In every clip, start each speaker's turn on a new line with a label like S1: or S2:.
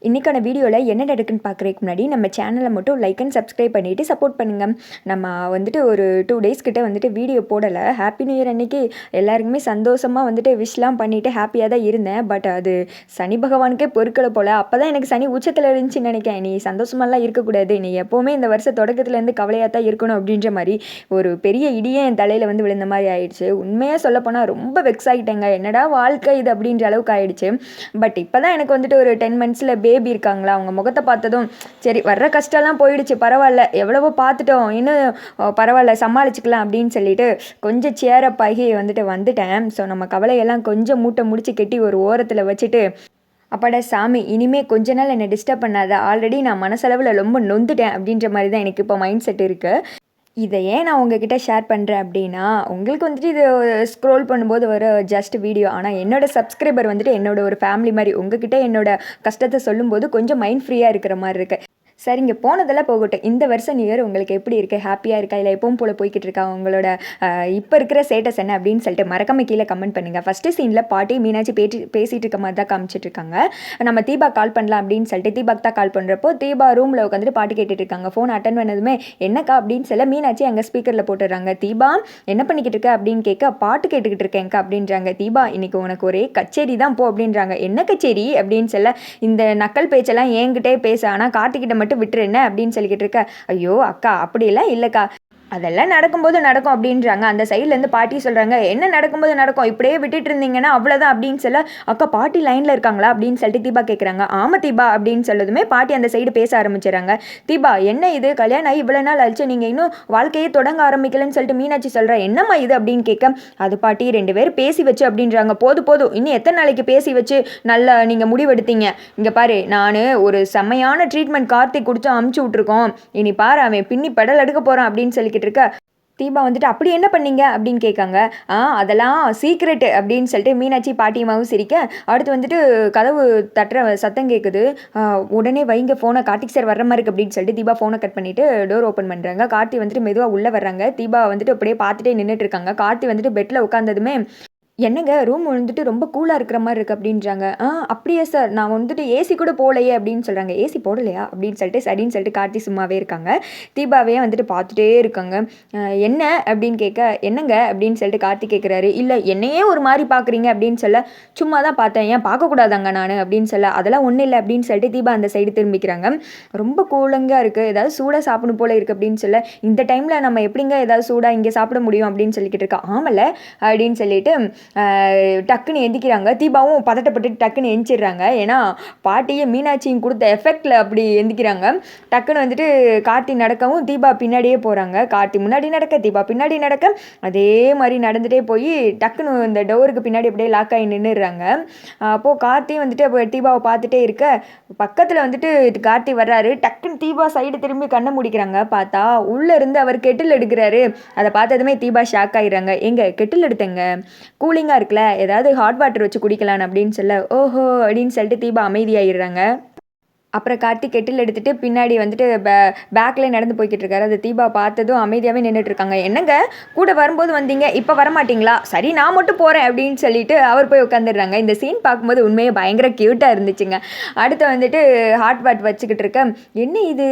S1: இன்றைக்கான வீடியோவில் என்ன நடக்குன்னு பார்க்குறதுக்கு முன்னாடி நம்ம சேனலை மட்டும் லைக் அண்ட் சப்ஸ்கிரைப் பண்ணிவிட்டு சப்போர்ட் பண்ணுங்கள். நம்ம வந்துட்டு ஒரு 2 டேஸ் கிட்ட வந்துட்டு வீடியோ போடலை. ஹாப்பி நியூ இயர் அன்றைக்கி எல்லாருக்குமே சந்தோஷமாக வந்துட்டு விஷலாம் பண்ணிவிட்டு ஹாப்பியாக தான் இருந்தேன். பட் அது சனி பகவானுக்கே பொறுக்கலை போல். அப்போ தான் எனக்கு சனி உச்சத்தில் இருந்துச்சுன்னு நினைக்கிறேன். நீ சந்தோஷமாலாம் இருக்கக்கூடாது, நீ எப்போவுமே இந்த வருஷ தொடக்கத்துலேருந்து கவலையாக தான் இருக்கணும் அப்படின்ற மாதிரி ஒரு பெரிய இடியே என் தலையில் வந்து விழுந்த மாதிரி ஆயிடுச்சு. உண்மையாக சொல்லப்போனால் ரொம்ப வெக்ஸ் ஆகிட்டேங்க. என்னடா வாழ்க்கை இது அப்படின்ற அளவுக்கு ஆயிடுச்சு. பட் இப்போ தான் எனக்கு வந்துட்டு ஒரு 10 மந்த்ஸில் பேபி இருக்காங்களா, அவங்க முகத்தை பார்த்ததும் சரி வர்ற கஷ்டம்லாம் போயிடுச்சு, பரவாயில்ல, எவ்வளவோ பார்த்துட்டோம், இன்னும் பரவாயில்ல சமாளிச்சுக்கலாம் அப்படின்னு சொல்லிட்டு கொஞ்சம் சேரப் ஆகி வந்துட்டேன். ஸோ நம்ம கவலையெல்லாம் கொஞ்சம் மூட்டை முடிச்சு கட்டி ஒரு ஓரத்தில் வச்சுட்டு அப்பாடா சாமி இனிமே கொஞ்ச நாள் என்னை டிஸ்டர்ப் பண்ணாத, ஆல்ரெடி நான் மனசளவில் ரொம்ப நொந்துட்டேன் அப்படின்ற மாதிரி தான் எனக்கு இப்போ மைண்ட் செட் இருக்குது. இதை ஏன் நான் உங்ககிட்ட ஷேர் பண்ணுறேன் அப்படின்னா, உங்களுக்கு வந்துட்டு இது ஸ்க்ரோல் பண்ணும்போது வர ஜஸ்ட் வீடியோ, ஆனால் என்னோடய சப்ஸ்கிரைபர் வந்துட்டு என்னோட ஒரு ஃபேமிலி மாதிரி உங்ககிட்ட என்னோட கஷ்டத்தை சொல்லும்போது கொஞ்சம் மைண்ட் ஃப்ரீயாக இருக்கிற மாதிரி இருக்குது. சரிங்க, போனதெல்லாம் போகட்டும். இந்த வருஷம் நியூ இயர் உங்களுக்கு எப்படி இருக்குது? ஹாப்பியாக இருக்கா, இல்லை எப்பவும் போல் போய்கிட்டு இருக்கா? உங்களோட இப்போ இருக்கிற ஸ்டேட்டஸ் என்ன அப்படின்னு சொல்லிட்டு மறக்காம கீழே கமெண்ட் பண்ணுங்கள். ஃபஸ்ட்டு சீனில் பாட்டி மீனாட்சி பேசிகிட்டு இருக்க மாதிரி தான் காமிச்சிட்ருக்காங்க. நம்ம தீபா கால் பண்ணலாம் அப்படின்னு சொல்லிட்டு தீபாக்கு தான் கால் பண்ணுறப்போ தீபா ரூமில் உட்காந்துட்டு பாட்டு கேட்டுட்டு இருக்காங்க. ஃபோன் அட்டன் பண்ணதுமே என்னக்கா அப்படின்னு சொல்ல மீனாட்சி அங்கே ஸ்பீக்கரில் போட்டுடுறாங்க. தீபா என்ன பண்ணிக்கிட்டு இருக்க அப்படின்னு கேட்க பாட்டு கேட்டுக்கிட்டு இருக்கேன்க்கா அப்படின்றாங்க. தீபா இன்னைக்கு உனக்கு ஒரே கச்சேரி தான் போ அப்படின்றாங்க. என்ன கச்சேரி அப்படின்னு சொல்ல, இந்த நக்கல் பேச்செல்லாம் என்கிட்டே பேச, ஆனால் கார்த்திகிட்ட மட்டும் விட்டுரு என்ன அப்படின்னு சொல்லிக்கிட்டு இருக்க. ஐயோ அக்கா அப்படியெல்லாம் இல்லைக்கா, அதெல்லாம் நடக்கும்போது நடக்கும் அப்படின்றாங்க. அந்த சைட்லேருந்து பாட்டி சொல்கிறாங்க, என்ன நடக்கும்போது நடக்கும், இப்படியே விட்டுட்டு இருந்தீங்கன்னா அவ்வளோதான் அப்படின்னு சொல்ல, அக்கா பாட்டி லைனில் இருக்காங்களா அப்படின்னு சொல்லிட்டு தீபா கேட்குறாங்க. ஆமாம் தீபா அப்படின்னு சொல்லதுமே பாட்டி அந்த சைடு பேச ஆரம்பிச்சிடறாங்க. தீபா என்ன இது, கல்யாணம் ஆகி இவ்வளோ நாள் ஆச்சு, நீங்கள் இன்னும் வாழ்க்கையே தொடங்க ஆரம்பிக்கலன்னு சொல்லிட்டு மீனாட்சி சொல்கிறா. என்னம்மா இது அப்படின்னு கேட்க, அது பாட்டி 2 பேர் பேசி வச்சு அப்படின்றாங்க. போதும் இன்னும் எத்தனை நாளைக்கு பேசி வச்சு நல்லா நீங்கள் முடிவெடுத்தீங்க? இங்கே பாரு, நான் ஒரு செம்மையான ட்ரீட்மெண்ட் கார்த்திக் கொடுத்து அமுச்சு விட்ருக்கோம், இனி பாரு அவன் பின்னி பெடல் எடுக்க போகிறான் அப்படின்னு சொல்லிக்கிட்டு இருக்க. தீபா வந்துட்டு அப்படி என்ன பண்ணீங்க அப்படின்னு கேட்காங்க. அதெல்லாம் சீக்ரெட்டு அப்படின்னு சொல்லிட்டு மீனாட்சி பாட்டியமாகவும் சிரிக்க, அடுத்து வந்துட்டு கதவு தட்டுற சத்தம் கேட்குது. உடனே வைங்க ஃபோனை, கார்த்திக் சார் வர்ற மாதிரி இருக்குது அப்படின்னு சொல்லிட்டு தீபா ஃபோனை கட் பண்ணிவிட்டு டோர் ஓப்பன் பண்ணுறாங்க. கார்த்தி வந்துட்டு மெதுவாக உள்ளே வர்றாங்க. தீபா வந்துட்டு அப்படியே பார்த்துட்டே நின்றுட்டு இருக்காங்க. கார்த்தி வந்துட்டு பெட்டில் உட்காந்ததுமே என்னங்க ரூம் வந்துட்டு ரொம்ப கூலாக இருக்கிற மாதிரி இருக்குது அப்படின்றாங்க. அப்படியே சார், நான் வந்துட்டு ஏசி கூட போகலையே அப்படின்னு சொல்கிறாங்க. ஏசி போடலையா அப்படின்னு சொல்லிட்டு சரின்னு சொல்லிட்டு கார்த்தி சும்மாவே இருக்காங்க. தீபாவே வந்துட்டு பார்த்துட்டே இருக்காங்க. என்ன அப்படின்னு கேட்க, என்னங்க அப்படின்னு சொல்லிட்டு கார்த்தி கேட்குறாரு. இல்லை என்னையே ஒரு மாதிரி பார்க்குறீங்க அப்படின்னு சொல்ல, சும்மா தான் பார்த்தேன், ஏன் பார்க்கக்கூடாதாங்க நான் அப்படின்னு சொல்ல, அதெல்லாம் ஒன்றும் இல்லை அப்படின்னு சொல்லிட்டு தீபா அந்த சைடு திரும்பிக்கிறாங்க. ரொம்ப கூலங்காக இருக்குது, ஏதாவது சூடாக சாப்பிடணும் போல இருக்குது அப்படின்னு சொல்ல, இந்த டைமில் நம்ம எப்படிங்க ஏதாவது சூடாக இங்கே சாப்பிட முடியும் அப்படின்னு சொல்லிக்கிட்டு இருக்கா. ஆமலை அப்படின்னு சொல்லிட்டு டக்குன்னு எந்திக்கிறாங்க. தீபாவும் பதட்டப்பட்டு டக்குன்னு எந்திச்சிடுறாங்க. ஏன்னா பாட்டியை மீனாட்சியும் கொடுத்த எஃபெக்டில் அப்படி எந்திக்கிறாங்க. டக்குன்னு வந்துட்டு கார்த்தி நடக்கவும் தீபா பின்னாடியே போகிறாங்க. கார்த்தி முன்னாடி நடக்க, தீபா பின்னாடி நடக்க, அதே மாதிரி நடந்துகிட்டே போய் டக்குன்னு இந்த டோருக்கு பின்னாடி அப்படியே லாக் ஆகி நின்றுடுறாங்க. அப்போது கார்த்தி வந்துட்டு தீபாவை பார்த்துட்டே இருக்க, பக்கத்தில் வந்துட்டு கார்த்தி வர்றாரு. டக்குன்னு தீபா சைடு திரும்பி கண்ணை முடிக்கிறாங்க. பார்த்தா உள்ளே இருந்து அவர் கெட்டில் எடுக்கிறாரு. அதை பார்த்ததுமே தீபா ஷாக் ஆகிடுறாங்க. எங்க கெட்டில் எடுத்தங்க, கூலிங்காக இருக்குல்ல, ஏதாவது ஹாட் வாட்டர் வச்சு குடிக்கலாம் அப்படின்னு சொல்ல, ஓஹோ அப்படின்னு சொல்லிட்டு தீபா அமைதியாகிடுறாங்க. அப்புறம் கார்த்திக் கெட்டில் எடுத்துகிட்டு பின்னாடி வந்துட்டு பேக்கில் நடந்து போய்கிட்டு இருக்காரு. அது தீபா பார்த்ததும் அமைதியாகவே நின்றுட்டுருக்காங்க. என்னங்க கூட வரும்போது வந்தீங்க, இப்போ வரமாட்டிங்களா? சரி நான் மட்டும் போகிறேன் அப்படின்னு சொல்லிட்டு அவர் போய் உட்காந்துடுறாங்க. இந்த சீன் பார்க்கும்போது உண்மையே பயங்கர க்யூட்டாக இருந்துச்சுங்க. அடுத்து வந்துட்டு ஹாட் வாட் வச்சுக்கிட்டு இருக்க, என்ன இது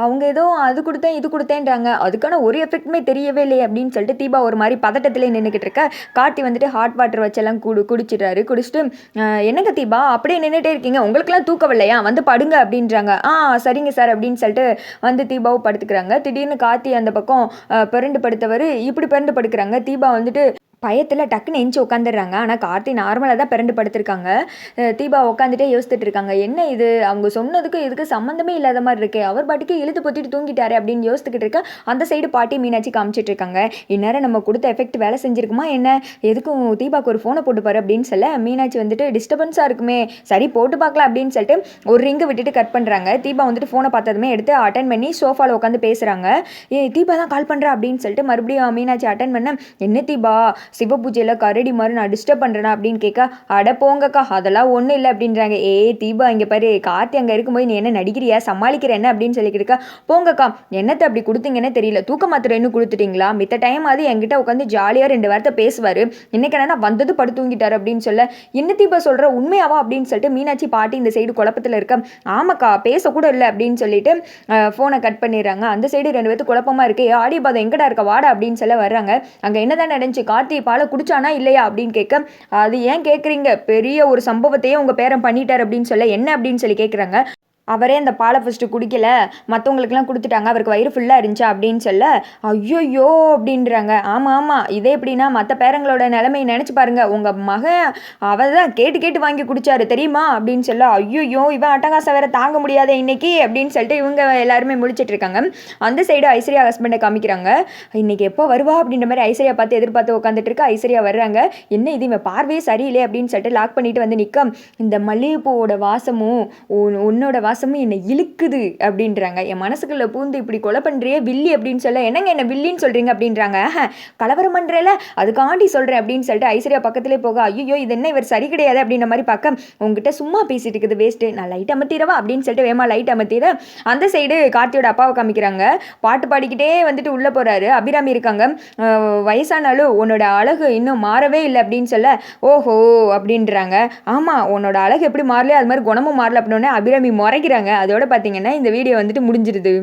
S1: அவங்க ஏதோ அது கொடுத்தேன் இது கொடுத்தேன்றாங்க, அதுக்கான ஒரு எஃபெக்ட்டுமே தெரியவே இல்லையே அப்படின்னு சொல்லிட்டு தீபா ஒரு மாதிரி பதட்டத்திலே நின்றுக்கிட்டு இருக்க, கார்த்தி வந்துட்டு ஹாட் வாட்டர் வச்செல்லாம் குடிச்சிட்டாரு. குடிச்சிட்டு என்னங்க தீபா அப்படியே நின்றுட்டே இருக்கீங்க, உங்களுக்குலாம் தூக்கம் இல்லையா, வந்து படுங்க அப்படின்றாங்க. சரிங்க சார் அப்படின்னு சொல்லிட்டு வந்து தீபாவும் படுத்துக்கிறாங்க. திடீர்னு கார்த்தி அந்த பக்கம் பிறண்டு படுத்தவர் இப்படி பிறண்டு படுக்கிறாங்க. தீபா வந்துட்டு பயத்தில் டக்குன்னு எஞ்சி உட்காந்துடுறாங்க. ஆனால் கார்த்தி நார்மலாக தான் பிறண்டு படுத்திருக்காங்க. தீபா உட்காந்துட்டே யோசிச்சுட்டு இருக்காங்க. என்ன இது, அவங்க சொன்னதுக்கு இதுக்கு சம்மந்தமே இல்லாத மாதிரி இருக்கு, அவர் பாட்டுக்கு இழுத்து பொத்திட்டு தூங்கிட்டாரு அப்படின்னு யோசிச்சுக்கிட்டு இருக்க, அந்த சைடு பாட்டி மீனாட்சி காமிச்சிட்டு இருக்காங்க. இந்நேரம் நம்ம கொடுத்த எஃபெக்ட் வேலை செஞ்சிருக்குமா என்ன, எதுக்கும் தீபாவுக்கு ஒரு ஃபோனை போட்டு பாரு அப்படின்னு சொல்ல, மீனாட்சி வந்துட்டு டிஸ்டர்பன்ஸாக இருக்குமே, சரி போட்டு பார்க்கலாம் அப்படின்னு சொல்லிட்டு ஒரு ரிங்கு விட்டுட்டு கட் பண்ணுறாங்க. தீபா வந்துட்டு ஃபோனை பார்த்ததுமே எடுத்து அட்டன் பண்ணி சோஃபாவில் உட்காந்து பேசுகிறாங்க. தீபா தான் கால் பண்ணுறா அப்படின்னு சொல்லிட்டு மறுபடியும் மீனாட்சி அட்டன் பண்ண, என்ன தீபா சிவபூஜையில் கரடி மாதிரி நான் டிஸ்டர்ப் பண்ணுறேனா அப்படின்னு கேட்க, அட போங்கக்கா அதெல்லாம் ஒன்றும் இல்லை அப்படின்றாங்க. தீபா இங்கே பாரு, கார்த்தி அங்கே இருக்கும்போது நீ என்ன நடிக்கிறியா, சமாளிக்கிற என்ன அப்படின்னு சொல்லிக்கிட்டு போங்கக்கா என்னத்தை அப்படி கொடுத்தீங்கன்னே தெரியல, தூக்க மாத்திரை இன்னும் கொடுத்துட்டீங்களா, மித்த டைம் அது என்கிட்ட உட்காந்து ஜாலியாக 2 வார்த்தை பேசுவார், இன்னைக்கு என்னன்னா வந்தது படுத்து தூங்கிட்டார் அப்படின்னு சொல்ல, என்ன தீபா சொல்கிற உண்மையாவா அப்படின்னு சொல்லிட்டு மீனாட்சி பாட்டி இந்த சைடு குழப்பத்தில் இருக்க, ஆமாக்கா பேசக்கூட இல்லை அப்படின்னு சொல்லிட்டு ஃபோனை கட் பண்ணிடுறாங்க. அந்த சைடு 2 பேருக்கு குழப்பமாக இருக்கு. ஆடி பாதம் எங்கடா இருக்க வாடா அப்படின்னு சொல்ல வர்றாங்க. அங்கே என்னதான் நடந்துச்சு, கார்த்தி பாலை குடிச்சானா இல்லையா அப்படின்னு கேட்க, அது ஏன் கேட்குறீங்க, பெரிய ஒரு சம்பவத்தையே உங்கள் பேரன் பண்ணிட்டார் அப்படின்னு சொல்ல, என்ன அப்படின்னு சொல்லி கேட்குறாங்க. அவரே அந்த பாலை ஃபஸ்ட்டு குடிக்கல, மற்றவங்களுக்குலாம் கொடுத்துட்டாங்க, அவருக்கு வயிறு ஃபுல்லாக இருந்துச்சா அப்படின்னு சொல்ல, ஐயோயோ அப்படின்றாங்க. ஆமாம் ஆமாம், இதே எப்படின்னா மற்ற பேரங்களோட நிலைமையை நினச்சி பாருங்கள், உங்கள் மகன் அவர் தான் கேட்டு கேட்டு வாங்கி குடிச்சாரு தெரியுமா அப்படின்னு சொல்ல, ஐயோயோ இவன் அட்டகாசம் வேற தாங்க முடியாத இன்னைக்கு அப்படின்னு சொல்லிட்டு இவங்க எல்லாருமே முழிச்சிட்டு இருக்காங்க. அந்த சைடு ஐஸ்வர்யா ஹஸ்பண்டை காமிக்கிறாங்க. இன்னைக்கு எப்போ வருவா அப்படின்ற மாதிரி ஐஸ்வர்யா பார்த்து எதிர்பார்த்து உட்காந்துட்டு இருக்கா. ஐஸ்வர்யா வர்றாங்க. என்ன இது இவன் பார்வையே சரியில்லை அப்படின்னு சொல்லிட்டு லாக் பண்ணிட்டு வந்து நிற்க, இந்த மல்லிகைப்பூவோட வாசமும் உன்னோட வாசமும் என்னை இழுக்குது அப்படின்றாங்க. என் மனசுக்குள்ள பூந்து இப்படி கொலை பண்றியே வில்லி அப்படின்னு சொல்ல, என்னங்க என்ன வில்லின்னு சொல்றீங்க அப்படின்றாங்க. கலவரம் பண்றேல அதுக்காண்டி சொல்றேன் அப்படின்னு சொல்லிட்டு ஐஸ்வர்யா பக்கத்திலே போக, ஐயோ இது என்ன இவர் சரி கிடையாது அப்படின்ற மாதிரி பார்க்க, உங்ககிட்ட சும்மா பேசிட்டு இருக்குது வேஸ்ட்டு, நான் லைட் அமர்த்திடவா அப்படின்னு சொல்லிட்டு வேமா லைட் அமர்த்திட அந்த சைடு கார்த்தியோட அப்பாவை காமிக்கிறாங்க. பாட்டு பாடிக்கிட்டே வந்துட்டு உள்ள போறாரு. அபிராமி இருக்காங்க. வயசானாலும் உன்னோட அழகு இன்னும் மாறவே இல்லை அப்படின்னு சொல்ல, ஓஹோ அப்படின்றாங்க. ஆமா உன்னோட அழகு எப்படி மாறலையோ அது மாதிரி குணமும் மாறல அப்படின்னே அபிராமி முறைக்கிறாங்க. அதோட பார்த்தீங்கன்னா இந்த வீடியோ வந்துட்டு முடிஞ்சிருது.